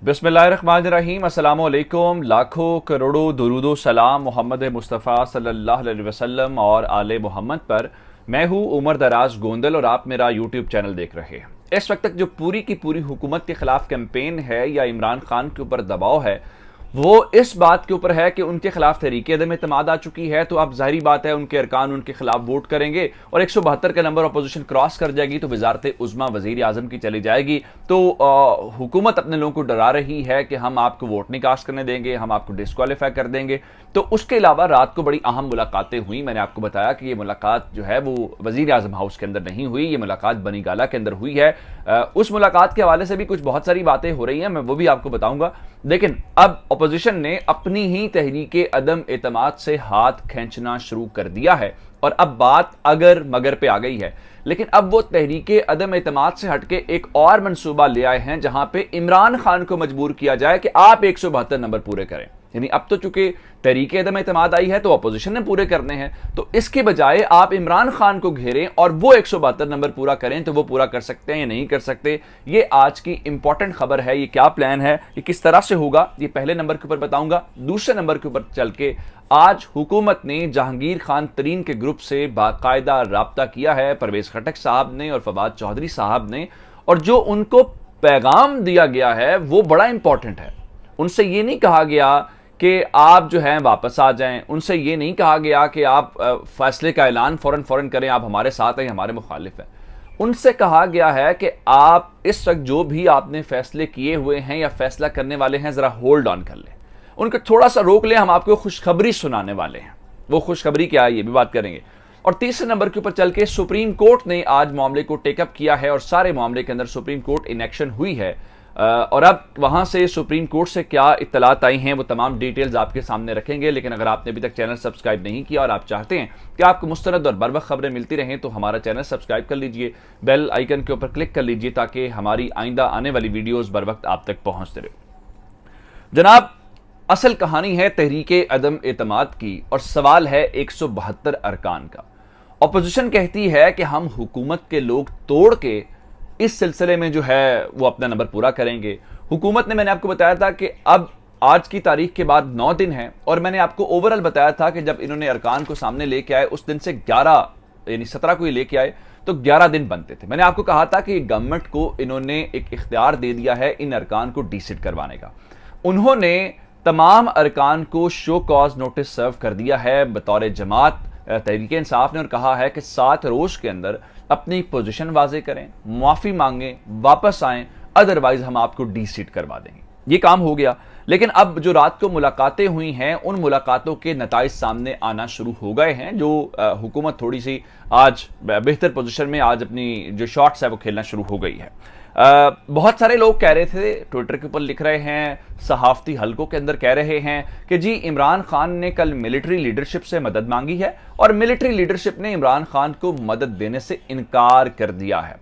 बिस्मिल्लाहिर्रहमानिर्रहीम। अस्सलामु अलैकुम। लाखों करोड़ों दुरूदो सलाम मोहम्मद मुस्तफ़ा सल्लल्लाहु अलैहि वसल्लम और आले मोहम्मद पर। मैं हूँ उमर दराज गोंदल और आप मेरा यूट्यूब चैनल देख रहे हैं। इस वक्त तक जो पूरी की पूरी हुकूमत के खिलाफ कैंपेन है या इमरान खान के ऊपर दबाव है वो इस बात के ऊपर है कि उनके खिलाफ तहरीक अदम एतमाद आ चुकी है। तो अब जाहिर बात है उनके अरकान उनके खिलाफ वोट करेंगे और 172 का नंबर अपोजिशन क्रॉस कर जाएगी तो वजारत उज़्मा वजीर आजम की चली जाएगी। तो हुकूमत अपने लोगों को डरा रही है कि हम आपको वोट नहीं कास्ट करने देंगे, हम आपको डिस्क्वालीफाई कर देंगे। तो उसके अलावा रात को बड़ी अहम मुलाकातें हुई। मैंने आपको बताया कि ये मुलाकात जो है वो वजीर आजम हाउस के अंदर नहीं हुई, ये मुलाकात बनी गाला के अंदर हुई है। उस मुलाकात के हवाले से भी कुछ बहुत सारी बातें हो रही हैं, मैं वो भी आपको बताऊंगा। लेकिन अब अपोजिशन ने अपनी ही तहरीके अदम एतमाद से हाथ खींचना शुरू कर दिया है और अब बात अगर मगर पे आ गई है। लेकिन अब वो तहरीके अदम एतमाद से हटके एक और मंसूबा ले आए हैं जहां पे इमरान खान को मजबूर किया जाए कि आप 172 नंबर पूरे करें। यानी अब तो चूंकि तहरीके अदम एतमाद आई है तो अपोजिशन ने पूरे करने हैं, तो इसके बजाय आप इमरान खान को घेरें और वो 172 नंबर पूरा करें। तो वो पूरा कर सकते हैं या नहीं कर सकते, ये आज की इंपॉर्टेंट खबर है। ये क्या प्लान है, ये किस तरह से होगा, ये पहले नंबर के ऊपर बताऊंगा। दूसरे नंबर के ऊपर चल के आज हुकूमत ने जहांगीर खान तरीन के ग्रुप से बाकायदा राब्ता किया है, परवेज खटक साहब ने और फवाद चौधरी साहब ने, और जो उनको पैगाम दिया गया है वो बड़ा इंपॉर्टेंट है। उनसे ये नहीं कहा गया कि आप जो हैं वापस आ जाएं, उनसे ये नहीं कहा गया कि आप फैसले का ऐलान फौरन करें, आप हमारे साथ हैं, हमारे मुखालिफ हैं। उनसे कहा गया है कि आप इस वक्त जो भी आपने फैसले किए हुए हैं या फैसला करने वाले हैं जरा होल्ड ऑन कर लें, उनको थोड़ा सा रोक लें, हम आपको खुशखबरी सुनाने वाले हैं। वो खुशखबरी क्या है ये भी बात करेंगे। और तीसरे नंबर के ऊपर चल के सुप्रीम कोर्ट ने आज मामले को टेकअप किया है और सारे मामले के अंदर सुप्रीम कोर्ट इन एक्शन हुई है। और अब वहां से सुप्रीम कोर्ट से क्या इत्तलात आई हैं वो तमाम डिटेल्स आपके सामने रखेंगे। लेकिन अगर आपने अभी तक चैनल सब्सक्राइब नहीं किया और आप चाहते हैं कि आपको मुस्तनद और बर वक्त खबरें मिलती रहें तो हमारा चैनल सब्सक्राइब कर लीजिए, बेल आइकन के ऊपर क्लिक कर लीजिए ताकि हमारी आइंदा आने वाली वीडियोज़ बर वक्त आप तक पहुंचते रहे। जनाब, असल कहानी है तहरीके अदम एतमाद की और सवाल है 172 अरकान का। अपोजिशन कहती है कि हम हुकूमत के लोग तोड़ के इस सिलसिले में जो है वो अपना नंबर पूरा करेंगे। हुकूमत ने, मैंने आपको बताया था कि अब आज की तारीख के बाद 9 दिन हैं और मैंने आपको ओवरऑल बताया था कि जब इन्होंने अरकान को सामने लेके आए उस दिन से 11 यानी 17 को ये लेके आए तो 11 दिन बनते थे। मैंने आपको कहा था कि गवर्नमेंट को इन्होंने एक इख्तियार दे दिया है इन अरकान को डीसिट करवाने का। उन्होंने तमाम अरकान को शो कॉज नोटिस सर्व कर दिया है बतौर जमात तहरीक इंसाफ ने और कहा है कि 7 रोज के अंदर अपनी पोजीशन वाजे करें, माफी मांगें, वापस आएं, अदरवाइज हम आपको डीसीट करवा देंगे। ये काम हो गया। लेकिन अब जो रात को मुलाकातें हुई हैं उन मुलाकातों के नताइज सामने आना शुरू हो गए हैं। जो हुकूमत थोड़ी सी आज बेहतर पोजीशन में आज अपनी जो शॉट्स है वो खेलना शुरू हो गई है। बहुत सारे लोग कह रहे थे, ट्विटर के ऊपर लिख रहे हैं, सहाफती हलकों के अंदर कह रहे हैं कि जी इमरान खान ने कल मिलिट्री लीडरशिप से मदद मांगी है और मिलिट्री लीडरशिप ने इमरान खान को मदद देने से इनकार कर दिया है।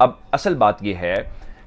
अब असल बात यह है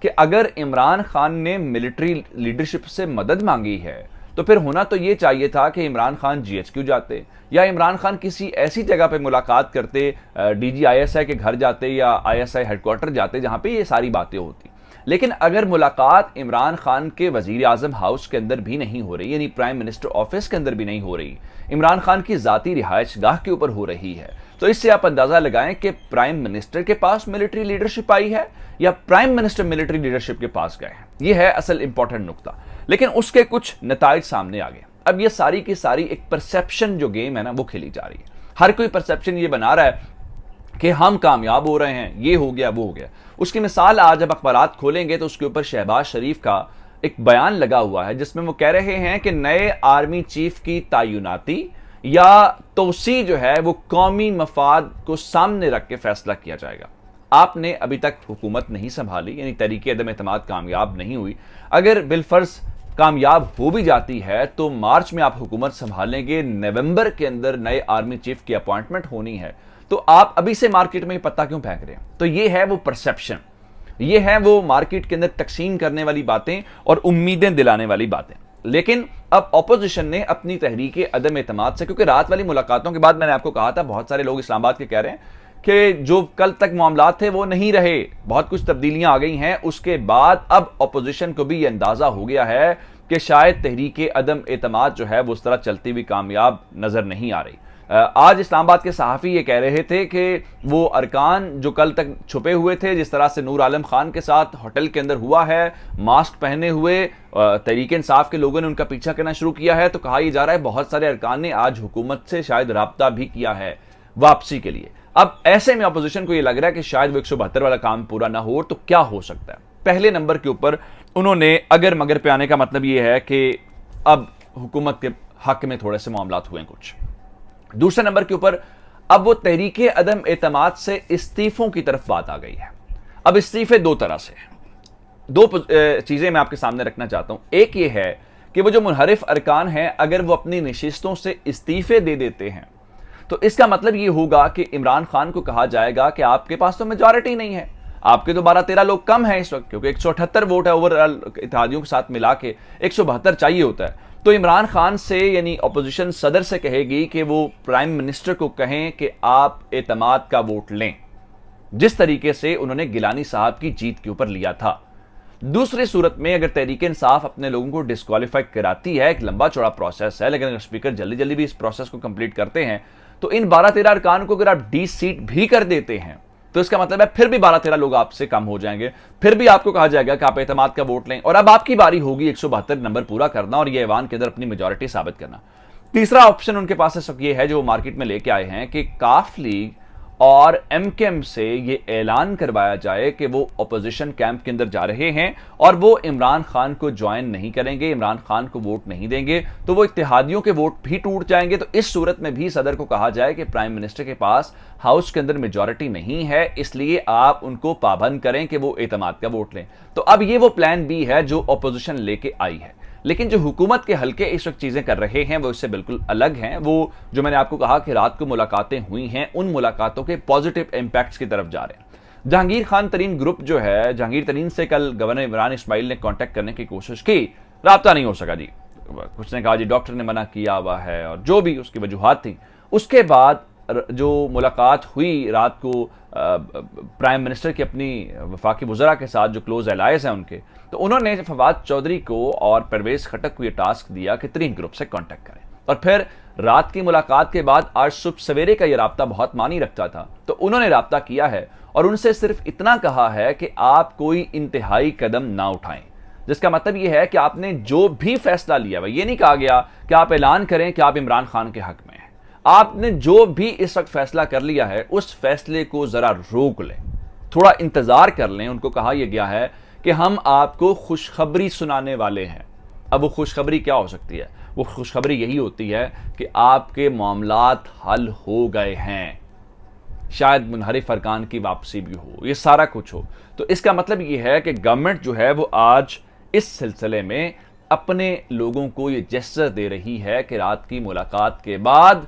कि अगर इमरान खान ने मिलिट्री लीडरशिप से मदद मांगी है तो फिर होना तो यह चाहिए था कि इमरान खान जीएचक्यू जाते या इमरान खान किसी ऐसी जगह पे मुलाकात करते, डीजी आईएसआई के घर जाते या आईएसआई हेडक्वार्टर जाते जहां पे ये सारी बातें होती। लेकिन अगर मुलाकात इमरान खान के वजीर आजम हाउस के अंदर भी नहीं हो रही, यानी प्राइम मिनिस्टर ऑफिस के अंदर भी नहीं हो रही, इमरान खान की जाती रिहायश गाह के ऊपर हो रही है, तो इससे आप अंदाजा लगाएं कि प्राइम मिनिस्टर के पास मिलिट्री लीडरशिप आई है या प्राइम मिनिस्टर मिलिट्री लीडरशिप के पास गए हैं। यह है असल इंपॉर्टेंट नुकता। लेकिन उसके कुछ नताइज सामने आ गए। अब ये सारी की सारी एक परसेप्शन जो गेम है ना वो खेली जा रही है। हर कोई परसेप्शन ये बना रहा है कि हम कामयाब हो रहे हैं, ये हो गया वो हो गया। उसकी मिसाल आज जब अखबारात खोलेंगे तो उसके ऊपर शहबाज शरीफ का एक बयान लगा हुआ है जिसमें वो कह रहे हैं कि नए आर्मी चीफ की तैनाती या तोसी जो है वो कौमी मफाद को सामने रख के फैसला किया जाएगा। आपने अभी तक हुकूमत नहीं संभाली, यानी तहरीके अदम एतमाद कामयाब नहीं हुई। अगर बिलफर्ज कामयाब हो भी जाती है तो मार्च में आप हुकूमत संभालेंगे, नवंबर के अंदर नए आर्मी चीफ की अपॉइंटमेंट होनी है, तो आप अभी से मार्केट में पत्ता क्यों फेंक रहे हैं? तो ये है वो परसेप्शन, ये है वो मार्केट के अंदर तकसीम करने वाली बातें और उम्मीदें दिलाने वाली बातें। लेकिन अब ऑपोजिशन ने अपनी तहरीके अदम एतमाद से, क्योंकि रात वाली मुलाकातों के बाद मैंने आपको कहा था बहुत सारे लोग इस्लामाबाद के कह रहे हैं कि जो कल तक मामला थे वो नहीं रहे, बहुत कुछ तब्दीलियां आ गई हैं। उसके बाद अब अपोजिशन को भी ये अंदाजा हो गया है कि शायद तहरीक अदम एतमाद जो है वो उस तरह चलती हुई कामयाब नजर नहीं आ रही। आज इस्लामाबाद के सहाफ़ी ये कह रहे थे कि वो अरकान जो कल तक छुपे हुए थे, जिस तरह से नूर आलम खान के साथ होटल के अंदर हुआ है, मास्क पहने हुए तहरीक इंसाफ के लोगों ने उनका पीछा करना शुरू किया है, तो कहा यह जा रहा है बहुत सारे अरकान ने आज हुकूमत से शायद राब्ता भी किया है वापसी के लिए। अब ऐसे में अपोजिशन को यह लग रहा है कि शायद वो 172 वाला काम पूरा ना हो, तो क्या हो सकता है। पहले नंबर के ऊपर उन्होंने अगर मगर पे आने का मतलब यह है कि अब हुकूमत के हक में थोड़े से मामलात हुए कुछ। दूसरे नंबर के ऊपर अब वो तहरीके अदम एतमाद से इस्तीफों की तरफ बात आ गई है। अब इस्तीफे दो तरह से, दो चीजें मैं आपके सामने रखना चाहता हूं। एक ये है कि वो जो मुनहरिफ अरकान हैं, अगर वो अपनी नशिस्तों से इस्तीफे दे देते हैं तो इसका मतलब ये होगा कि इमरान खान को कहा जाएगा कि आपके पास तो मेजॉरिटी नहीं है, आपके तो 12-13 लोग कम हैं इस वक्त, क्योंकि 178 वोट है ओवरऑल इत्तेहादियों के साथ मिला के, 172 चाहिए होता है। तो इमरान खान से यानी अपोजिशन सदर से कहेगी कि वो प्राइम मिनिस्टर को कहें कि आप एतमाद का वोट लें, जिस तरीके से उन्होंने गिलानी साहब की जीत के ऊपर लिया था। दूसरी सूरत में अगर तहरीक इंसाफ अपने लोगों को डिस्क्वालीफाई कराती है, एक लंबा चौड़ा प्रोसेस है, लेकिन अगर स्पीकर जल्दी जल्दी भी इस प्रोसेस को कंप्लीट करते हैं तो इन 12-13 अरकान को अगर आप डी सीट भी कर देते हैं तो इसका मतलब है फिर भी 12-13 लोग आपसे कम हो जाएंगे, फिर भी आपको कहा जाएगा कि आप एतमाद का वोट लें और अब आपकी बारी होगी 172 नंबर पूरा करना और ये ऐवान के अंदर अपनी मेजॉरिटी साबित करना। तीसरा ऑप्शन उनके पास इस वक्त ये है जो वो मार्केट में लेके आए हैं कि काफ लीग और एमकेएम से ये ऐलान करवाया जाए कि वो अपोजिशन कैंप के अंदर जा रहे हैं और वो इमरान खान को ज्वाइन नहीं करेंगे, इमरान खान को वोट नहीं देंगे, तो वो इत्तेहादियों के वोट भी टूट जाएंगे। तो इस सूरत में भी सदर को कहा जाए कि प्राइम मिनिस्टर के पास हाउस के अंदर मेजॉरिटी नहीं है, इसलिए आप उनको पाबंद करें कि वो एतमाद का वोट लें। तो अब ये वो प्लान बी है जो अपोजिशन लेके आई है। लेकिन जो हुकूमत के हल्के इस वक्त चीजें कर रहे हैं वो इससे बिल्कुल अलग हैं। वो जो मैंने आपको कहा कि रात को मुलाकातें हुई हैं, उन मुलाकातों के पॉजिटिव इंपैक्ट्स की तरफ जा रहे हैं। जहांगीर खान तरीन ग्रुप जो है, जहांगीर तरीन से कल गवर्नर इमरान इस्माइल ने कांटेक्ट करने की कोशिश की, राब्ता नहीं हो सका जी। कुछ ने कहा जी डॉक्टर ने मना किया हुआ है और जो भी उसकी वजूहात थी। उसके बाद जो मुलाकात हुई रात को प्राइम मिनिस्टर की अपनी वफाकी वज़रा के साथ जो क्लोज एलाइज हैं उनके, तो उन्होंने फवाद चौधरी को और परवेज खटक को यह टास्क दिया कि तरीन ग्रुप से कांटेक्ट करें। और फिर रात की मुलाकात के बाद आज सुबह सवेरे का यह राब्ता बहुत मानी रखता था, तो उन्होंने राब्ता किया है और उनसे सिर्फ इतना कहा है कि आप कोई इंतहाई कदम ना उठाएं, जिसका मतलब यह है कि आपने जो भी फैसला लिया है, ये नहीं कहा गया कि आप ऐलान करें कि आप इमरान खान के हक में हैं। आपने जो भी इस वक्त फैसला कर लिया है उस फैसले को जरा रोक लें, थोड़ा इंतजार कर लें। उनको कहा यह गया है कि हम आपको खुशखबरी सुनाने वाले हैं। अब वो खुशखबरी क्या हो सकती है? वो खुशखबरी यही होती है कि आपके मामलात हल हो गए हैं, शायद मुनहरिफ अरकान की वापसी भी हो, ये सारा कुछ हो। तो इसका मतलब ये है कि गवर्नमेंट जो है वो आज इस सिलसिले में अपने लोगों को ये जेस्चर दे रही है कि रात की मुलाकात के बाद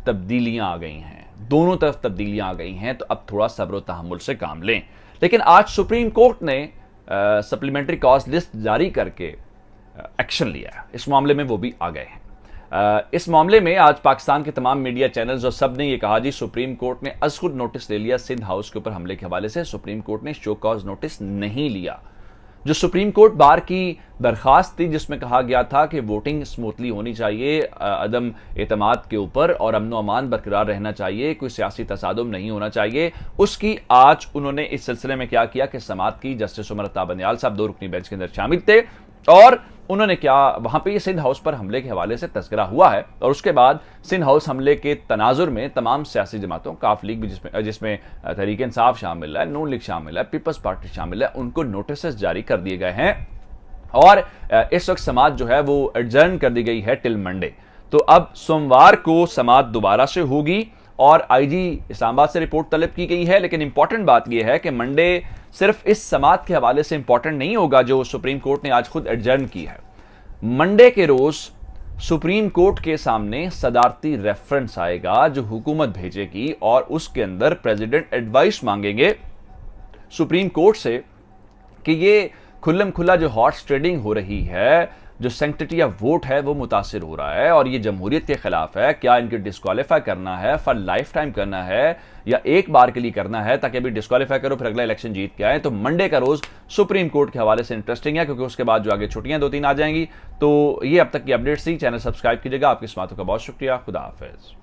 तब्दीलियां आ गई हैं, दोनों तरफ तब्दीलियां आ गई हैं, तो अब थोड़ा सब्र व तहम्मुल से काम लें। लेकिन आज सुप्रीम कोर्ट ने सप्लीमेंट्री कॉज लिस्ट जारी करके एक्शन लिया है इस मामले में, वो भी आ गए हैं। इस मामले में आज पाकिस्तान के तमाम मीडिया चैनल्स और सब ने यह कहा जी सुप्रीम कोर्ट ने अज खुद नोटिस ले लिया सिंध हाउस के ऊपर हमले के हवाले से। सुप्रीम कोर्ट ने शो कॉज नोटिस नहीं लिया। जो सुप्रीम कोर्ट बार की दरखास्त थी जिसमें कहा गया था कि वोटिंग स्मूथली होनी चाहिए, अदम एतमाद के ऊपर और अमन अमान बरकरार रहना चाहिए, कोई सियासी तसादुम नहीं होना चाहिए, उसकी आज उन्होंने इस सिलसिले में क्या किया कि समाअत की। जस्टिस उमर अता बंदियाल साहब 2 रुकनी बेंच के अंदर शामिल थे और उन्होंने क्या वहां पे सिंध हाउस पर हमले के हवाले से तस्करा हुआ है और उसके बाद सिंध हाउस हमले के तनाजुर में तमाम सियासी जमातों, काफ लीग भी जिसमें तहरीक इंसाफ शामिल है, नून लीग शामिल है, पीपल्स पार्टी शामिल है, उनको नोटिस जारी कर दिए गए हैं और इस वक्त समाअत जो है वो एडजर्न कर दी गई है टिल मंडे। तो अब सोमवार को समाअत दोबारा से होगी और आईजी इस्लामाबाद से रिपोर्ट तलब की गई है। लेकिन इंपॉर्टेंट बात यह है कि मंडे सिर्फ इस समाअत के हवाले से इंपॉर्टेंट नहीं होगा जो सुप्रीम कोर्ट ने आज खुद एडजर्न की है। मंडे के रोज सुप्रीम कोर्ट के सामने सदारती रेफरेंस आएगा जो हुकूमत भेजेगी और उसके अंदर प्रेसिडेंट एडवाइस मांगेंगे सुप्रीम कोर्ट से कि ये खुल्लम खुल्ला जो हॉर्स ट्रेडिंग हो रही है, जो सेंक्टिटी ऑफ वोट है, वो मुतासिर हो रहा है और ये जमहूरियत के खिलाफ है। क्या इनके डिस्क्वालीफाई करना है, फॉर लाइफ टाइम करना है या एक बार के लिए करना है ताकि अभी डिस्क्वालीफाई करो फिर अगला इलेक्शन जीत के आए? तो मंडे का रोज सुप्रीम कोर्ट के हवाले से इंटरेस्टिंग है, क्योंकि उसके बाद जो आगे छुट्टियां 2-3 आ जाएंगी। तो ये अब तक की अपडेट्स थी। चैनल सब्सक्राइब कीजिएगा। आपकी समातों का बहुत शुक्रिया। खुदा हाफिज।